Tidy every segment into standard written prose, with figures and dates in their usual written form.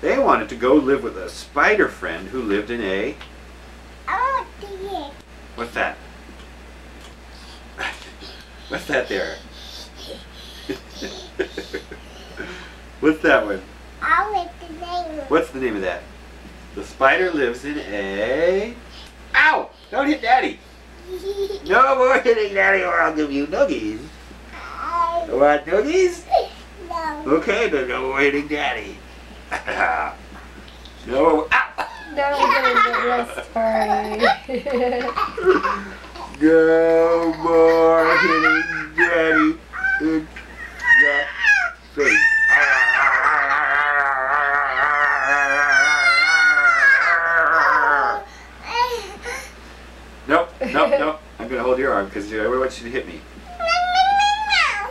They wanted to go live with a spider friend who lived in a... I want to eat. What's that? What's that there? What's that one? I want the name. What's the name of that? The spider lives in a... Ow! Don't hit Daddy! No more hitting Daddy or I'll give you noogies. You want noogies? No. Okay, then no more hitting Daddy. No. Ow! Now we're gonna get less sorry. No more hitting Daddy in the face. Nope, nope, nope. I'm gonna hold your arm because I want you to hit me.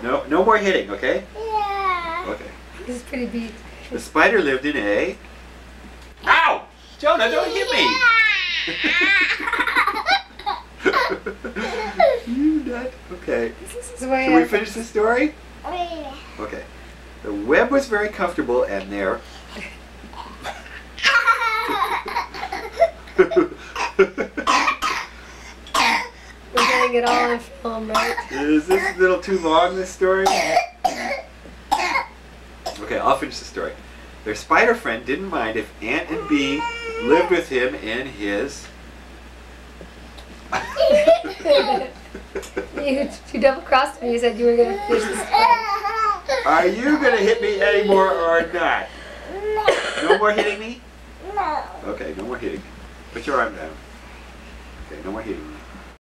No, no more hitting, okay? Yeah. Okay. This is pretty beat. The spider lived in a... Ow! Jonah, don't hit me! You nut. Okay. This is why Should we finish the story? Yeah. Okay. The web was very comfortable and there... We're getting it all on film, right? Is this a little too long, this story? Okay, I'll finish the story. Their spider friend didn't mind if Ant and Bee lived with him in his... You double-crossed me. You said you were going to finish this story. Are you going to hit me anymore or not? No more hitting me? No. Okay, no more hitting me. Put your arm down. Okay, no more hitting me.